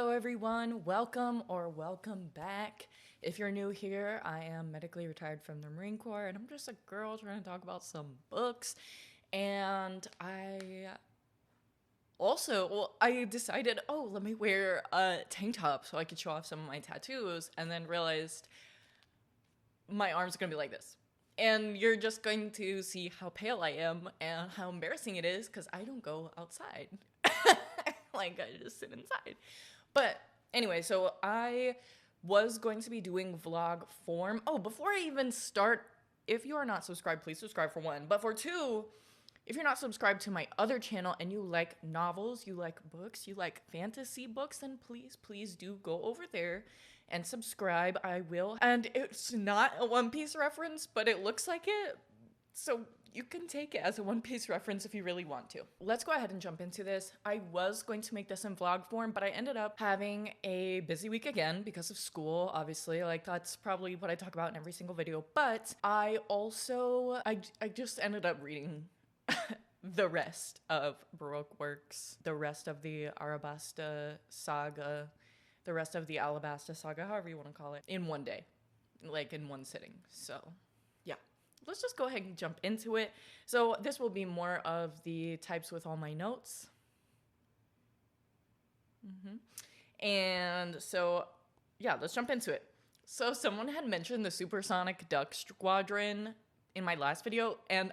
Hello everyone, welcome or welcome back. If you're new here, I am medically retired from the Marine Corps and I'm just a girl trying to talk about some books. And I decided, let me wear a tank top so I could show off some of my tattoos, and then realized my arms are gonna be like this. And you're just going to see how pale I am and how embarrassing it is because I don't go outside. Like, I just sit inside. But anyway, so I was going to be doing vlog form. Oh, before I even start, if you are not subscribed, please subscribe for one. But for two, if you're not subscribed to my other channel and you like novels, you like books, you like fantasy books, then please do go over there and subscribe. I will. And it's not a One Piece reference, but it looks like it. So you can take it as a One Piece reference if you really want to. Let's go ahead and jump into this. I was going to make this in vlog form, but I ended up having a busy week again because of school, obviously. Like, that's probably what I talk about in every single video. But I just ended up reading the rest of Baroque Works, the rest of the Arabasta saga, the rest of the Arabasta saga, however you want to call it, in one day, like in one sitting. So yeah, let's just go ahead and jump into it. So this will be more of the types with all my notes. And so yeah, let's jump into it. So someone had mentioned the Supersonic Duck Squadron in my last video, and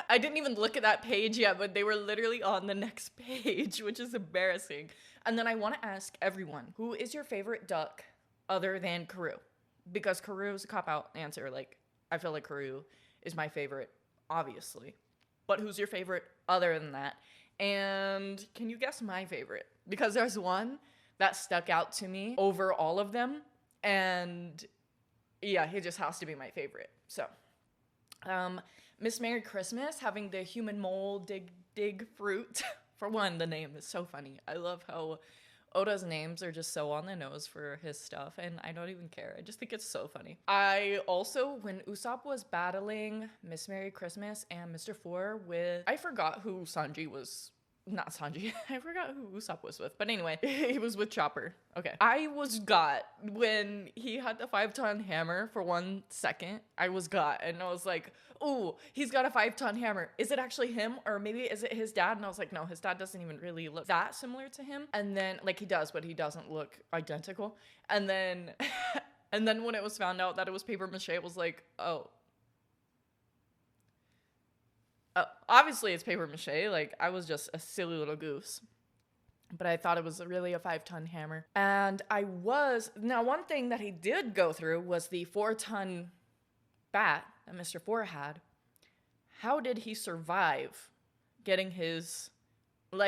I didn't even look at that page yet, but they were literally on the next page, which is embarrassing. And then I want to ask everyone, who is your favorite duck other than Karoo? Because Karoo is a cop-out answer. Like, I feel like Karoo is my favorite, obviously. But who's your favorite other than that? And can you guess my favorite? Because there's one that stuck out to me over all of them, and yeah, he just has to be my favorite. So Miss Merry Christmas, having the human mole dig fruit. For one, the name is so funny. I love how Oda's names are just so on the nose for his stuff, and I don't even care. I just think it's so funny. I also, when Usopp was battling Miss Merry Christmas and Mr. Four with, I forgot who Sanji was. Not Sanji. I forgot who Usopp was with. But anyway, he was with Chopper. Okay. I was got when he had the 5-ton hammer for 1 second. I was got. And I was like, ooh, he's got a 5-ton hammer. Is it actually him? Or maybe is it his dad? And I was like, no, his dad doesn't even really look that similar to him. And then, like, he does, but he doesn't look identical. And then, and then when it was found out that it was paper mache, it was like, obviously it's paper mache. Like, I was just a silly little goose. But I thought it was really a 5-ton hammer. And now one thing that he did go through was the 4-ton bat that Mr. Four had. How did he survive getting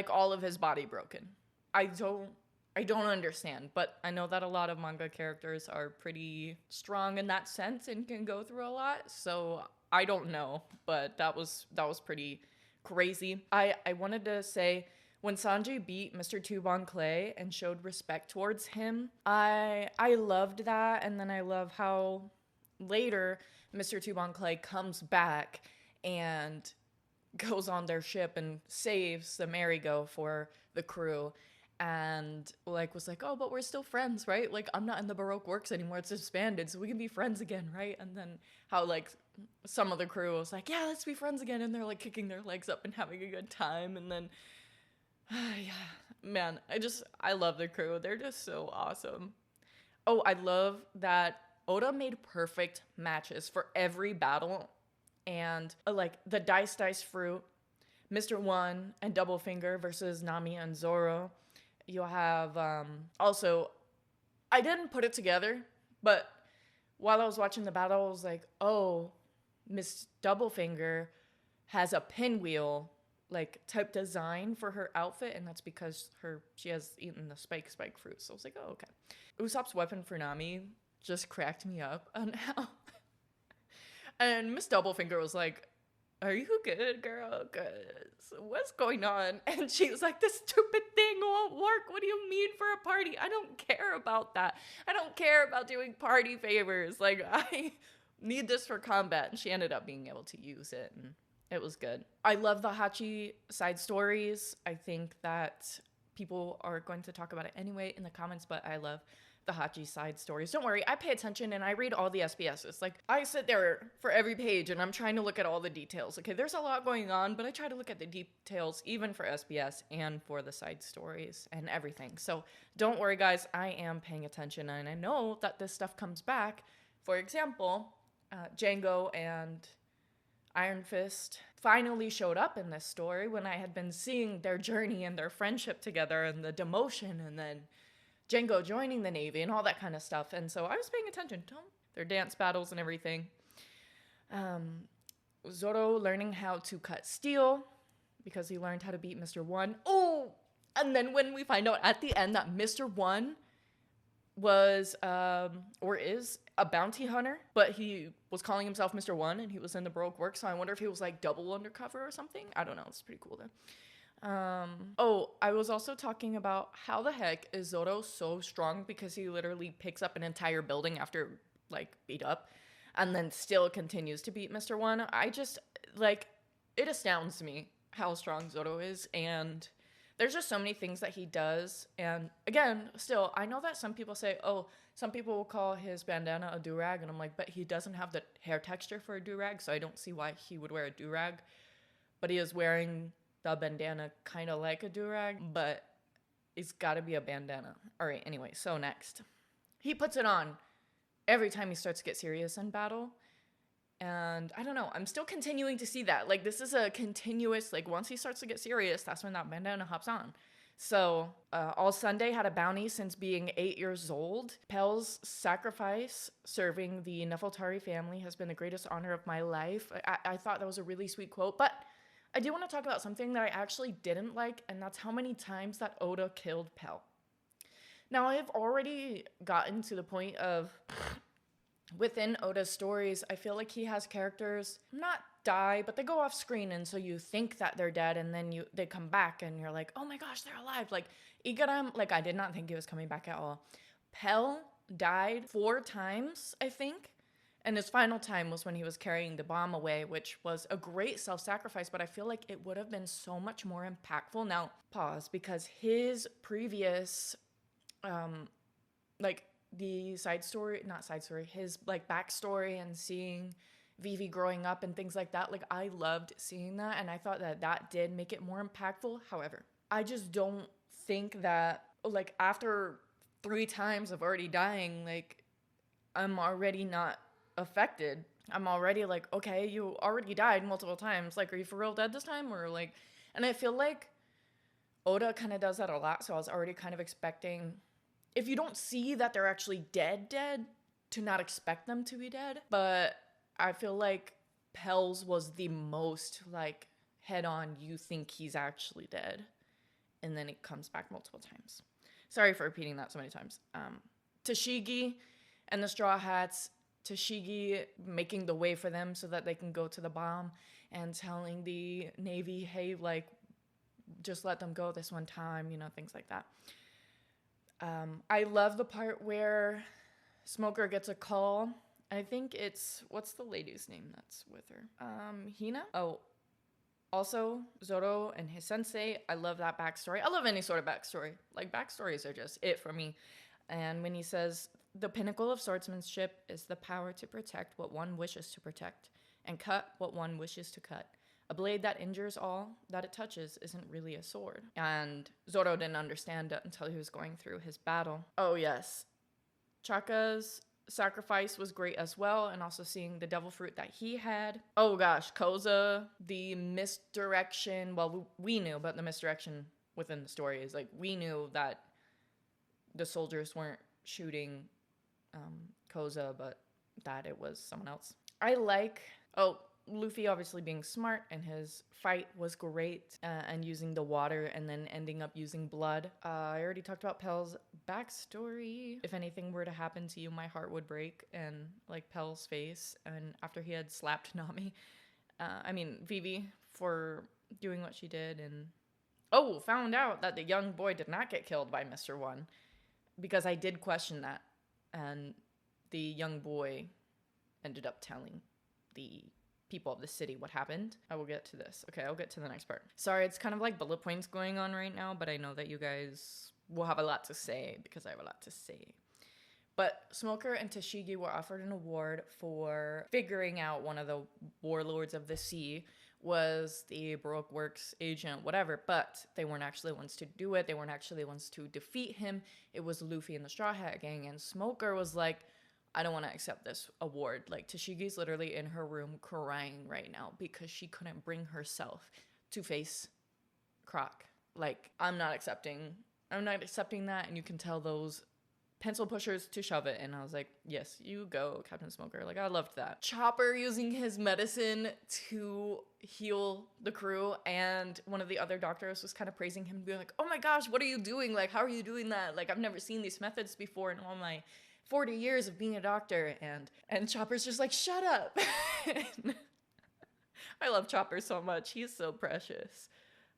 all of his body broken? I don't understand, but I know that a lot of manga characters are pretty strong in that sense and can go through a lot, so I don't know, but that was pretty crazy. I wanted to say, when Sanji beat Mr. Tubon Clay and showed respect towards him, I loved that, and then I love how later Mr. Tubon Clay comes back and goes on their ship and saves the Marigo for the crew. And like was like, oh, but we're still friends, right? Like, I'm not in the Baroque Works anymore. It's disbanded, so we can be friends again, right? And then how like some of the crew was like, yeah, let's be friends again. And they're like kicking their legs up and having a good time. And then, yeah, man, I love the crew. They're just so awesome. Oh, I love that Oda made perfect matches for every battle. And like the Dice Fruit, Mr. One and Double Finger versus Nami and Zoro. You have, also, I didn't put it together, but while I was watching the battle, I was like, oh, Miss Doublefinger has a pinwheel, like, type design for her outfit, and that's because she has eaten the spike fruit. So I was like, oh, okay. Usopp's weapon for Nami just cracked me up on how, and Miss Doublefinger was like, are you good, girl? 'Cause what's going on? And she was like, this stupid thing won't work. What do you mean for a party? I don't care about that. I don't care about doing party favors. Like, I need this for combat. And she ended up being able to use it, and it was good. I love the Hachi side stories. I think that people are going to talk about it anyway in the comments, but I love the Hachi side stories. Don't worry, I pay attention and I read all the SBSs. Like, I sit there for every page and I'm trying to look at all the details. Okay, there's a lot going on, but I try to look at the details even for SBS and for the side stories and everything. So don't worry, guys, I am paying attention and I know that this stuff comes back. For example, Django and Iron Fist finally showed up in this story when I had been seeing their journey and their friendship together and the demotion and then Django joining the Navy and all that kind of stuff. And so I was paying attention to their dance battles and everything. Zoro learning how to cut steel because he learned how to beat Mr. One. Oh, and then when we find out at the end that Mr. One was or is a bounty hunter, but he was calling himself Mr. One and he was in the Baroque Works. So I wonder if he was like double undercover or something. I don't know. It's pretty cool though. I was also talking about how the heck is Zoro so strong because he literally picks up an entire building after like beat up and then still continues to beat Mr. One. I just like, it astounds me how strong Zoro is, and there's just so many things that he does. And again, still, I know that some people say, oh, some people will call his bandana a do-rag, and I'm like, but he doesn't have the hair texture for a do-rag, so I don't see why he would wear a do-rag. But he is wearing the bandana kind of like a do-rag, but it's got to be a bandana. All right, anyway, so next. He puts it on every time he starts to get serious in battle. And I don't know, I'm still continuing to see that. Like, this is a continuous, like, once he starts to get serious, that's when that bandana hops on. So, All Sunday had a bounty since being 8 years old. Pell's sacrifice serving the Nefeltari family has been the greatest honor of my life. I thought that was a really sweet quote, but I do want to talk about something that I actually didn't like, and that's how many times that Oda killed Pell. Now, I have already gotten to the point of, within Oda's stories, I feel like he has characters not die, but they go off screen, and so you think that they're dead, and then they come back, and you're like, oh my gosh, they're alive. Like, Igaram, like, I did not think he was coming back at all. Pell died 4 times, I think. And his final time was when he was carrying the bomb away, which was a great self-sacrifice, but I feel like it would have been so much more impactful. Now, pause, because his previous, like, the his, like, backstory and seeing Vivi growing up and things like that, like, I loved seeing that, and I thought that that did make it more impactful. However, I just don't think that, like, after 3 times of already dying, like, I'm already not affected. I'm already like, okay, you already died multiple times. Like, are you for real dead this time? Or like, and I feel like Oda kind of does that a lot. So I was already kind of expecting, if you don't see that they're actually dead, to not expect them to be dead. But I feel like Pell's was the most like head on, you think he's actually dead. And then it comes back multiple times. Sorry for repeating that so many times. Tashigi and the Straw Hats, Tashigi making the way for them so that they can go to the bomb and telling the Navy, hey, like, just let them go this one time, you know, things like that. I love the part where Smoker gets a call. I think it's, what's the lady's name that's with her? Hina? Oh, also, Zoro and his sensei. I love that backstory. I love any sort of backstory. Like, backstories are just it for me. And when he says, the pinnacle of swordsmanship is the power to protect what one wishes to protect and cut what one wishes to cut. A blade that injures all that it touches isn't really a sword. And Zoro didn't understand it until he was going through his battle. Oh, yes. Chaka's sacrifice was great as well, and also seeing the devil fruit that he had. Oh gosh, Koza, the misdirection. Well, we knew, but the misdirection within the story is like, we knew that the soldiers weren't shooting Koza, but that it was someone else. I like, Luffy obviously being smart, and his fight was great, and using the water and then ending up using blood. I already talked about Pell's backstory. If anything were to happen to you, my heart would break, and like Pell's face, and after he had slapped Nami, Vivi, for doing what she did, and found out that the young boy did not get killed by Mr. One, because I did question that, and the young boy ended up telling the people of the city what happened. I will get to this. Okay, I'll get to the next part. Sorry, it's kind of like bullet points going on right now, but I know that you guys will have a lot to say because I have a lot to say. But Smoker and Tashigi were offered an award for figuring out one of the warlords of the sea was the Baroque Works agent, whatever, but they weren't actually the ones to do it. They weren't actually the ones to defeat him. It was Luffy and the Straw Hat Gang, and Smoker was like, I don't want to accept this award. Like, Tashigi's literally in her room crying right now because she couldn't bring herself to face Croc. Like, I'm not accepting that, and you can tell those pencil pushers to shove it. And I was like, yes, you go, Captain Smoker. Like, I loved that. Chopper using his medicine to heal the crew, and one of the other doctors was kind of praising him, being like, oh my gosh, what are you doing? Like, how are you doing that? Like, I've never seen these methods before in all my 40 years of being a doctor. And Chopper's just like, shut up. I love Chopper so much. He's so precious.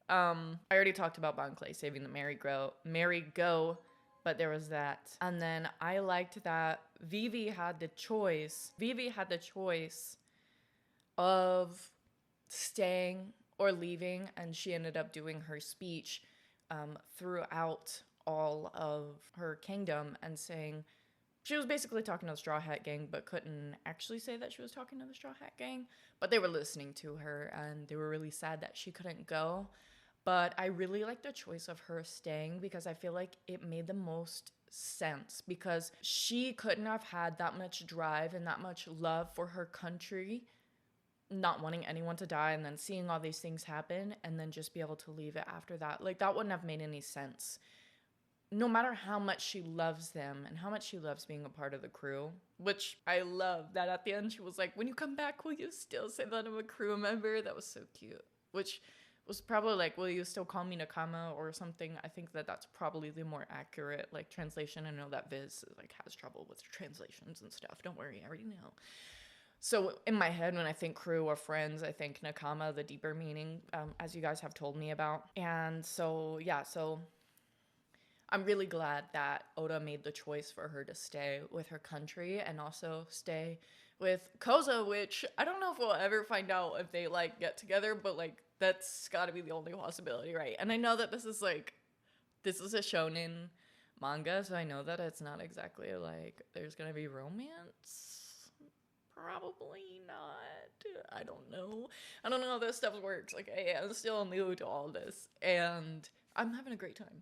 I already talked about Bon Clay saving the merry-go, but there was that. And then I liked that Vivi had the choice of staying or leaving, and she ended up doing her speech throughout all of her kingdom and saying, she was basically talking to the Straw Hat Gang, but couldn't actually say that she was talking to the Straw Hat Gang. But they were listening to her, and they were really sad that she couldn't go. But I really like the choice of her staying because I feel like it made the most sense, because she couldn't have had that much drive and that much love for her country, not wanting anyone to die and then seeing all these things happen and then just be able to leave it after that. Like, that wouldn't have made any sense. No matter how much she loves them and how much she loves being a part of the crew, which I love that at the end she was like, when you come back, will you still say that I'm a crew member? That was so cute. Which was probably like, will you still call me Nakama or something? I think that that's probably the more accurate like translation. I know that Viz like has trouble with translations and stuff. Don't worry, I already know. So in my head, when I think crew or friends, I think Nakama, the deeper meaning, as you guys have told me about. And so, yeah, so I'm really glad that Oda made the choice for her to stay with her country and also stay with Koza, which I don't know if we'll ever find out if they like get together, but like that's got to be the only possibility, right? And I know that this is a shonen manga, so I know that it's not exactly like there's gonna be romance. Probably not. I don't know how this stuff works. Like, I'm still new to all this, and I'm having a great time.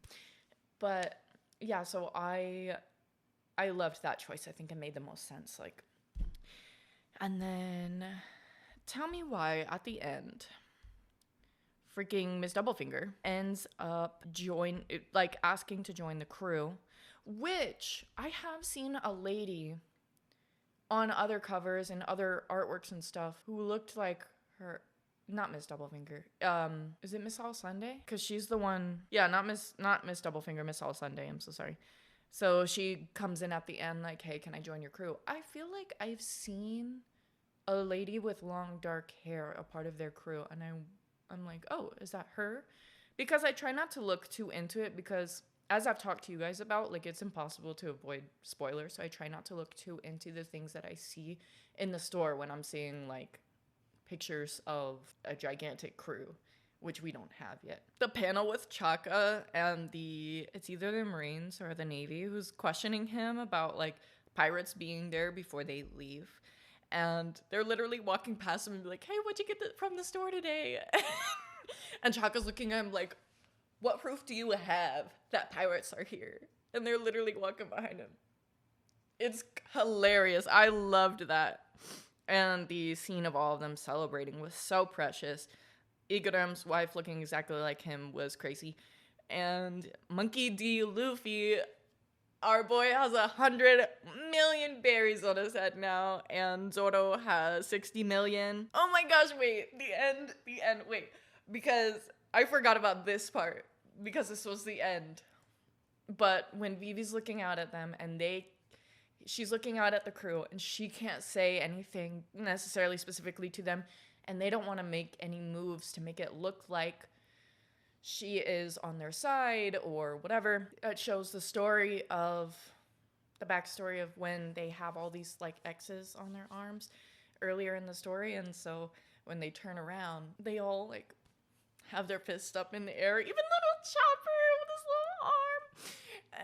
But yeah, so I loved that choice. I think it made the most sense. Like, and then tell me why at the end, freaking Miss Doublefinger ends up asking to join the crew, which I have seen a lady on other covers and other artworks and stuff who looked like her. Not Miss Doublefinger. Is it Miss All Sunday? Because she's the one. Yeah, not Miss Doublefinger, Miss All Sunday. I'm so sorry. So she comes in at the end like, hey, can I join your crew? I feel like I've seen a lady with long dark hair a part of their crew, and I'm like, oh, is that her? Because I try not to look too into it, because as I've talked to you guys about, like, it's impossible to avoid spoilers, so I try not to look too into the things that I see in the store when I'm seeing like pictures of a gigantic crew, which we don't have yet. The panel with Chaka and it's either the Marines or the Navy who's questioning him about like pirates being there before they leave. And they're literally walking past him and be like, hey, what'd you get from the store today? And Chaka's looking at him like, what proof do you have that pirates are here? And they're literally walking behind him. It's hilarious. I loved that. And the scene of all of them celebrating was so precious. Igara's wife looking exactly like him was crazy. And Monkey D. Luffy, our boy, has 100 million berries on his head now. And Zoro has 60 million. Oh my gosh, wait. The end. Wait. Because I forgot about this part. Because this was the end. But when Vivi's looking out at them and she's looking out at the crew and she can't say anything necessarily specifically to them, and they don't want to make any moves to make it look like she is on their side or whatever. It shows the backstory of when they have all these like X's on their arms, earlier in the story, and so when they turn around, they all like have their fists up in the air, even little Chopper with his little arm,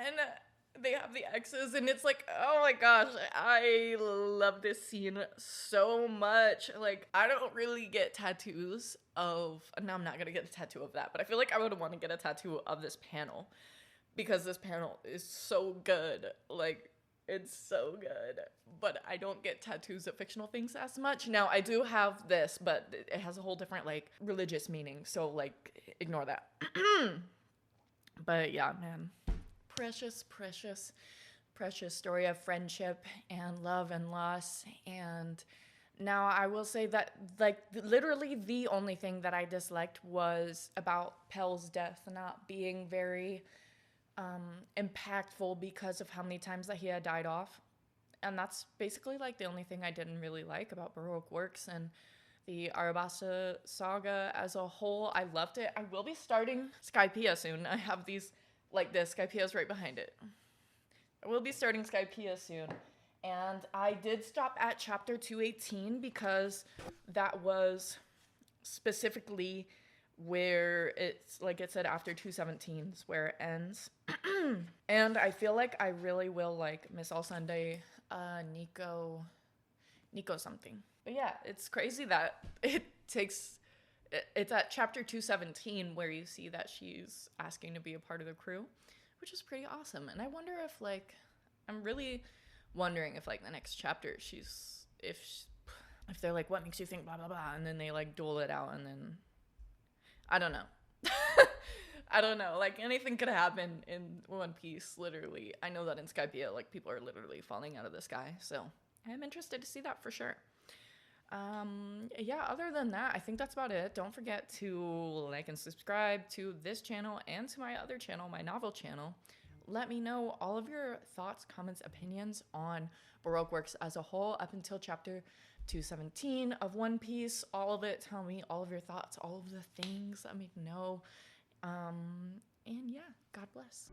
and they have the X's, and it's like, oh my gosh, I love this scene so much. Like, I don't really get tattoos of, no, I'm not gonna get a tattoo of that, but I feel like I would want to get a tattoo of this panel, because this panel is so good. Like, it's so good. But I don't get tattoos of fictional things as much. Now, I do have this, but it has a whole different, like, religious meaning. So, like, ignore that. But yeah, man. Precious, precious, precious story of friendship and love and loss. And now I will say that, like, literally the only thing that I disliked was about Pell's death not being very impactful because of how many times that he had died off. And that's basically like the only thing I didn't really like about Baroque Works and the Arabasta saga as a whole. I loved it. I will be starting Skypiea soon. I have these like this. Skypiea's right behind it. I will be starting Skypiea soon. And I did stop at chapter 218 because that was specifically where it's like it said after 217 is where it ends. And I feel like I really will like Miss All Sunday, Nico something. But yeah, it's crazy that it's at chapter 217 where you see that she's asking to be a part of the crew, which is pretty awesome. And I wonder if like, I'm really wondering if like the next chapter if they're like, what makes you think blah blah blah, and then they like duel it out, and then I don't know. I don't know. Like, anything could happen in One Piece, literally. I know that in Skypiea, like, people are literally falling out of the sky. So, I'm interested to see that for sure. Yeah, other than that, I think that's about it. Don't forget to like and subscribe to this channel and to my other channel, my novel channel. Let me know all of your thoughts, comments, opinions on Baroque Works as a whole up until chapter 217 of One Piece. All of it. Tell me all of your thoughts, all of the things. Let me know. And yeah, God bless.